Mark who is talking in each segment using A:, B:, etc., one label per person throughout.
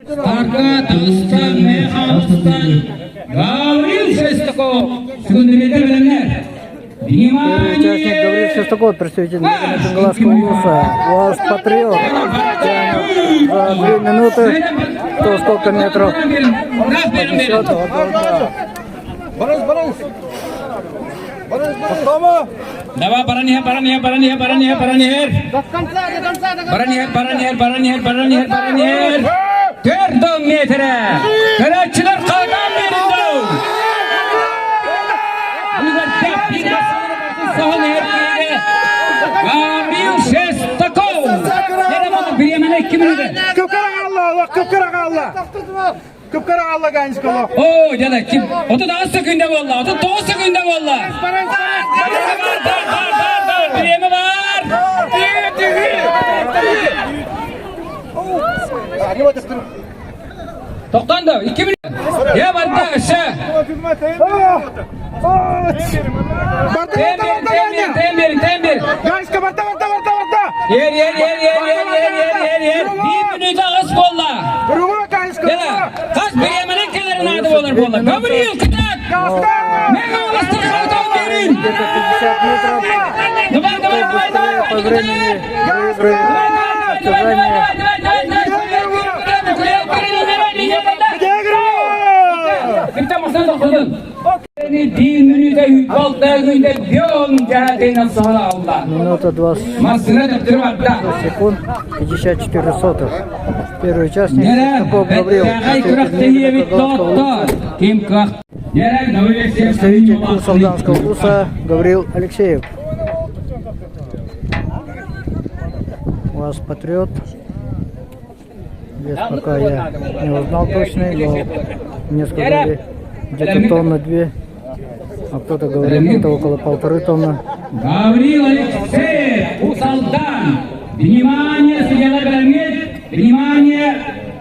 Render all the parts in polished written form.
A: Старка, Дагыстан, Механстан, Гаврил Шестаков, секундомеры белемler.
B: Участник Гаврил Шестаков, представитель Бенгаласского улуса. УАЗ Патриот. За 2 минуты. То сколько метров?
A: Давай, Баранихер. Dördün metre. Kıraççılar kalkan yerinde. Mügaddep binasını sahil herkese. Gavril Şestakov. Neden bunu bir yemenek kimini?
C: Köpkara Allah genç kalo.
A: Oo canım kim? Otu daha sekünde valla. Otu 9 sekünde valla. Dar. Bir yeme var. Toktandı. 2 minut. Ya barda aşağı. Temir.
C: Genç kabarta.
A: Yer. 1 minut ağız bolla. Gel. Kaç bir yemenek kenarına adı olur bolla. Gavril kıtak. Mega bastır kalkan verin. Давай.
B: По времени
A: Bir minüte balta günde bir cehatinden sonra Allah.
B: минута 20
A: Masına da durmakta.
B: секунд, 54 сотых. Первый участник
A: Nere?
B: Шестаков Гаврил,
A: Ay kurak diye bir doktor. Kim kalk? Nere?
B: представитель Улус-Алданского улуса Гаврил Алексеев. УАЗ Патриот. Вес пока я не узнал точный, но мне сказали где-то тонна 2, а кто-то говорит где-то около 1,5 тонны.
A: Гаврил Алексеев, Улус-Алдан. Внимание, судья Беломет. Внимание,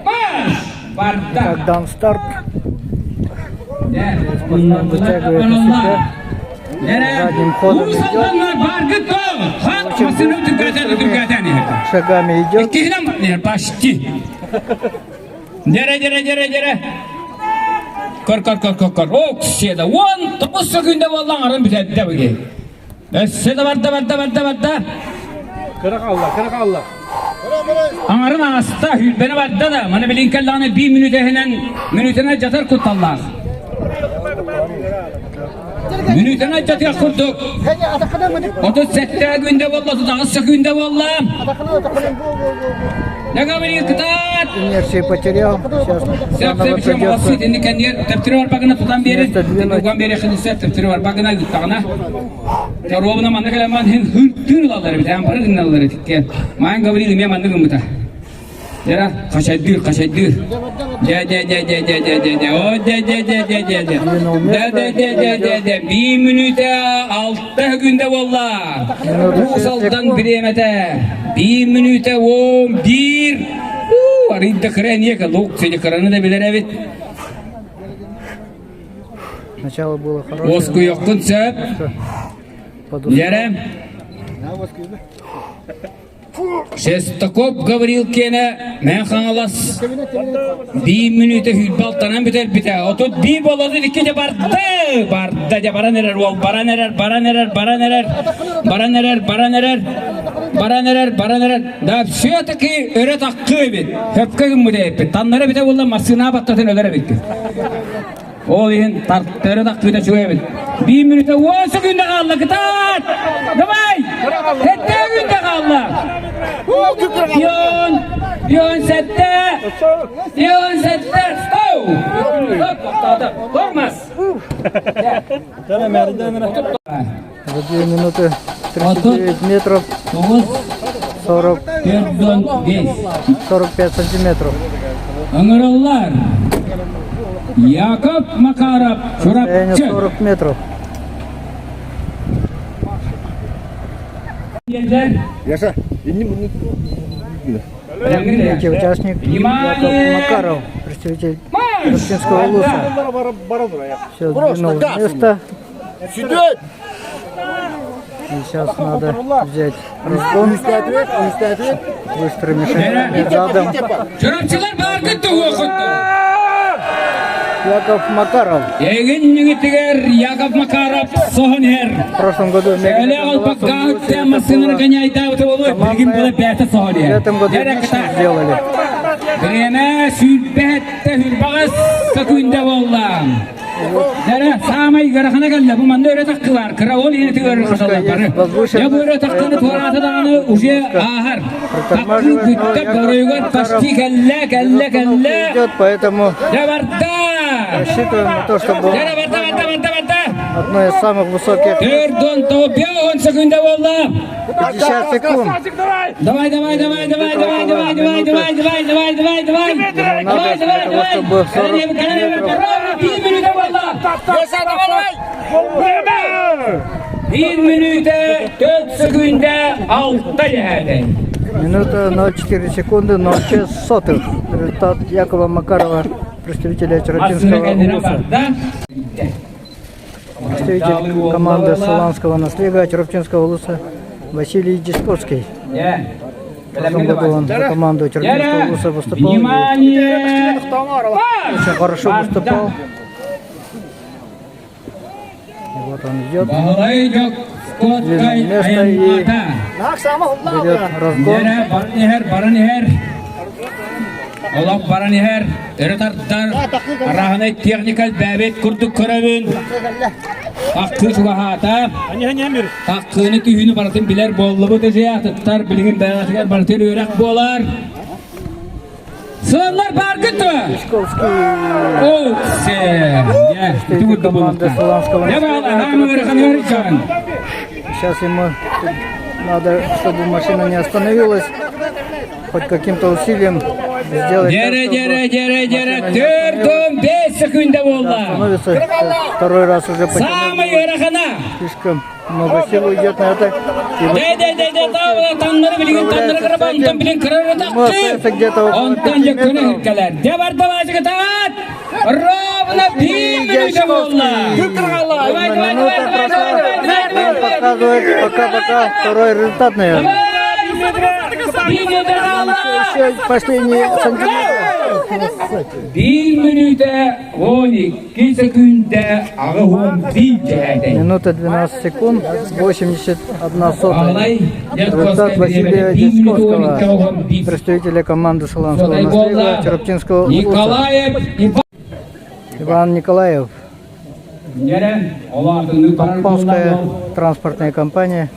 A: марш! Бардак.
B: Так, дан старт.
A: Bunlar
B: вытягивает на себя. Задним ходом идет. Шагами идет.
A: Почти. Dere. Kor. Oksiyada. 9 sekünde vallahi arın bitedi de bugün. Sede varda.
C: Kırık Allah.
A: Anarın ağasta hülbeni varda da. Bana bilin kellağını 1 minütene catar kutallar. Minütene catar kurduk. 38 günde vallahi, 9 günde vallahi. Ne kadar kıtat?
B: Инерции потерял. Сейчас заново придется.
A: Teptiri var bakına tutan bir yeri. Tutan bir yeri kılıçsa teptiri var bakına gittiğine. Terobuna mandı kalaman hırtır lalları bir tane para dinlerleri tikken. Mayan Gavril imiye mandı gımıta. Yara kaşaydır. De. 1 minüte 6 günde valla. Usaldan bir yemete. 1 minüte 11. Arayıp kıran niye kaldı? Seni kıranı da bilir evet.
B: Начало было хорошее.
A: Osku yokkun söp. Yere. Şestakov Gavril kene men xanalas 1 minüte hülbaltanan biter. Otot bir boladı ikinci barda ja baranerer da şuyataki öret hakkı bit hepke gün müde tanlara bite bolla masına battatın ölere bit o yin tartları da kıyda şuya bit 1 minüte 10 günde kaldı kıtat davay hette günde kaldı Yon sette stop durmaz
B: За 2 минуты 39 метров 45 сантиметров.
A: Angırallar Yakup Makarov
B: Расстояние
A: çorapçı
B: 40 метров.
C: Yaşa.
B: Третий участник Яков Макаров, представитель Ростинского улуса. Все, двинул с места. сейчас надо взять разгон. Быстрый механизм задом.
A: Çorapçılar bargıttı okudu.
B: Яков Макаров.
A: Egen yigitiger Yakov Makarov sohner.
B: В прошлом году
A: Öyle alpak gağıt temasını kanyayda otoğlu bilgin bula bäte
B: в
A: sohner.
B: этом году отлично сделали.
A: Greme sülbette hülbağız sakünde vallam. Dere samay garahana galla bu manda öyle takkı var. Kravol yeni tigör kasallar. Ya bu öyle takkını tuğrata dağını uje ahar. Takkı gütte görüyor kasti kelle.
B: Идет, поэтому
A: Ya varda.
B: рассчитываем на то, чтобы
A: Dere varda.
B: одно из самых высоких
A: Dördün topiya 10 sekünde vallam.
B: 50 секунд.
A: Давай. Bir minüte 4 sekünde 6 yerde.
B: Минута 0,4 секунды, 0,6 сотых. Результат Якова Макарова, представителя Чарапинского улуса. Представитель команды Соланского наследия Чарапинского улуса Василий Дисковский. В прошлом году он за команду Чарапинского улуса выступал. И
A: Внимание!
B: очень хорошо выступал. И вот он идет,
A: Bağlayı yok. Skotkay ayınmata.
B: берет разгон.
A: Nere baraniher. Olak baraniher. Eretartar. Arahane teknikal babet kurduk körevin. Hakkı çuvahata. Hakkını tühünü baratın biler bollu bu tezeye atıttar. Bilgin dayatıgar baratın öyrek bolar. Sığınlar bargıtı.
B: Дисковский.
A: O sen. Ya.
B: Представитель команды Соланского
A: Ne bağlı?
B: наследия.
A: Hamı öğretmen öğretmen.
B: Сейчас ему надо, чтобы машина не остановилась, хоть каким-то усилием сделать так,
A: Dere. 4-5 sekünde oldu.
B: остановится. Второй раз уже потянул.
A: Samay öğretmene.
B: Слишком много сил уйдет на это. И вот
A: De tavla tanları bilgin tanları kıraba ondan bilin kırarı taktı. Ondan yakını hırkeler. De var da vazı kıtat. Ravna bir minüte oldu.
B: показывает пока второй результат, наверное. Еще последние сантиметры.
A: Bir minüte 12 sekünde ağım bir cihade.
B: Минута 12 секунд, 81 сотая.
A: Ağlay.
B: Результат Василия Дисковского, представителя команды Соланского наследия Чараптинского улуса.
A: Николаев.
B: Иван Николаев,
A: Nere? Olardı.
B: Помская транспортная компания.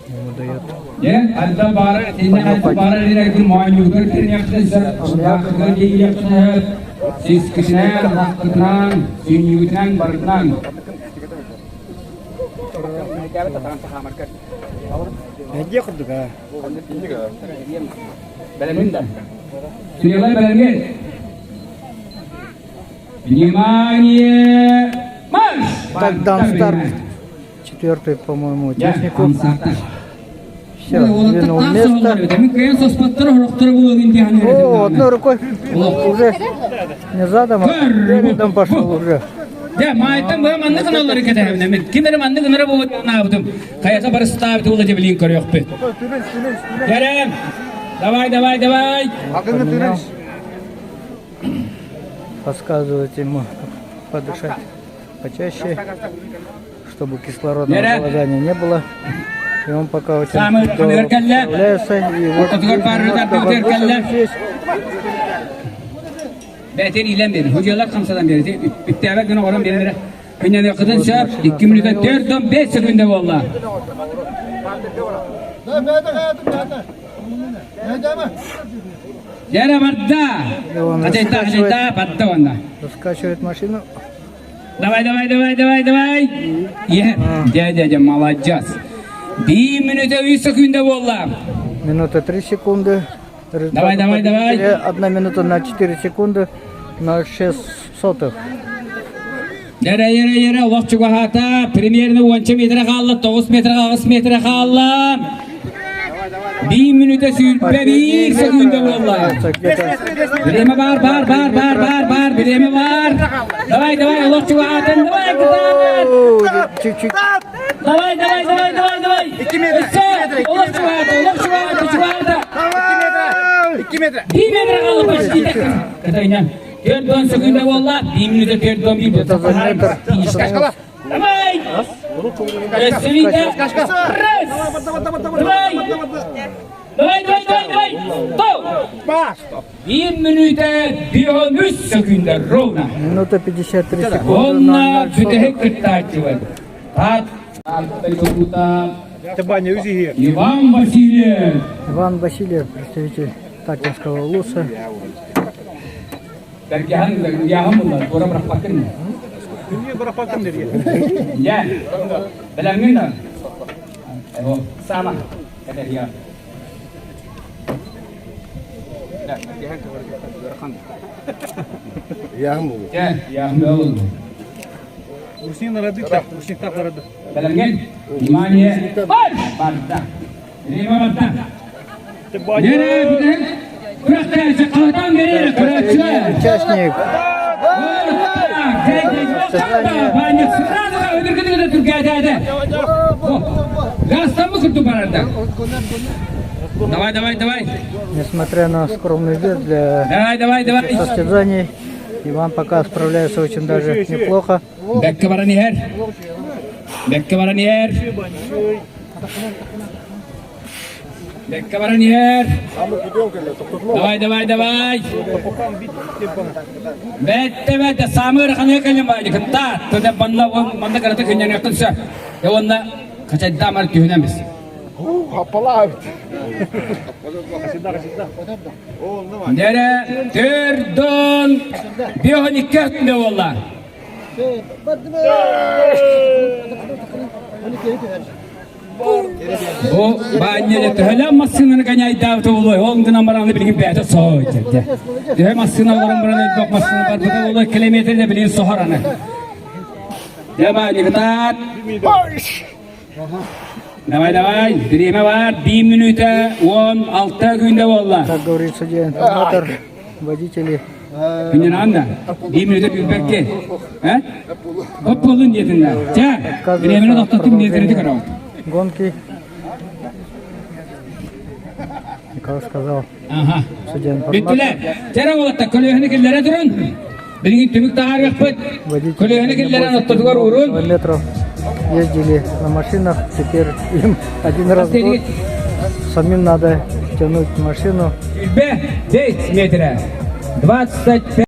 B: Ему дает.
A: Ne? Hatta bara, direkt bir muayene bir yaptınız. Allah'ın iyi yaptınız. Siz kişiler, hakkıdan, sünnüyüten, barıktan. Sünniyalar belirgin. Внимание! Марш!
B: Так, дан старт. Четвертый, по-моему, технику. Все, двинул место. О, одной рукой уже не задом, а передом пошел уже.
A: Ya maatten bu mandı kanalları keterim. Kimleri mandı kanara bu ne yaptım? Kayasa barı stavit ula cebilin körüyor be. Kerem. Давай.
B: Поменял. Подсказывать ему подышать почаще, чтобы кислородного голодания не было. И он пока очень здорово справляется. И вот немножко здесь.
A: Beter ilan verir. Hocalar kamsadan verir. Bitti evvel günü oran verir. Kınyada yakıdın şap. 2 minüte 4-5 sekünde valla. Yere barda. Acayta batta valla.
B: Раскачивает машину.
A: Давай. Дядя, молодец. 1 minüte 3 sekünde valla.
B: Минута 3 секунды.
A: Давай.
B: 1 минута на 4 секунды. 0,6 сотых.
A: Yere. Vakçı hata. Premierini 10 metre kaldı. 9 metre kaldı. 1 minüte sürpe 1 sekunde vallahi. Bileme var. Bileme var. Давай, лучше ватан. Давай, китай.
B: Чуть-чуть.
A: Давай.
C: 2 metre.
A: Лучше ватан.
C: 2 metre.
A: 1 metre kaldı başlayacak. Katayına. 4 sekunde vallahi 1 minüte 4 bir.
B: Это за метр.
A: Давай. Свита. Раз. Давай. Go.
C: Bas.
A: 1 minüte 13 sekunde ровно.
B: Минута 53 секунды.
A: Onunla
B: 0:40.
A: bütün kırtaçı var. Tat.
C: Ты баня узи.
A: Иван Васильев.
B: Иван Васильев, представитель Татинского улуса.
A: Dergahan bunlar. Doğru bırak bakın mı?
C: Niye bırak bakın nereye?
A: Ya. Bilangin da. O sama. Kata dia. Ya oldu.
C: Усин aradık da. Усин tak aradı.
A: Bilangin. İmaniye. Barda. Lima barda.
C: Ты баня.
A: Nereye bütün? Bırak da kalkan nereye? Kıraçlar.
B: Участник
A: Давай.
B: Несмотря на скромный вес для
A: Давай.
B: состязаний, Иван пока справляется очень даже неплохо.
A: Bekle varan yer. Давай. Bette. Samır kanı kalem var. Kıta. Tuda banda karata kınyan yakınsa. Ya onda kaçay damar tühünemiz. Nere? Türdün. Bir on iki ötünde valla. O banyere töhle masının kanyay davta oluyor. Onun numaranı bilgin beyte soğuyacak. Töhle masının numaranı bak masının barbuda oluyor. Kilometre de bilir soharanı. Devam yıkıtat. Давай. Birime var. 1 minüte 16 günde valla.
B: Как говорит судья-информатор, водители
A: Günden anda. 1 minüte bir belki. He? Hop olun niyetinde. Birimine noktatım niyetini karar.
B: гонки. Как сказал
A: Aha.
B: судья-информатор,
A: Bittiler. Çere olatta kölühenekillere durun. Bilgin tümük dağar yakpıt.
B: водители
A: Kölühenekillere
B: больше
A: noktatıgar
B: 10
A: uğrun.
B: километров ездили на машинах, теперь им один раз в год самим надо тянуть машину.
A: 5 metre. 25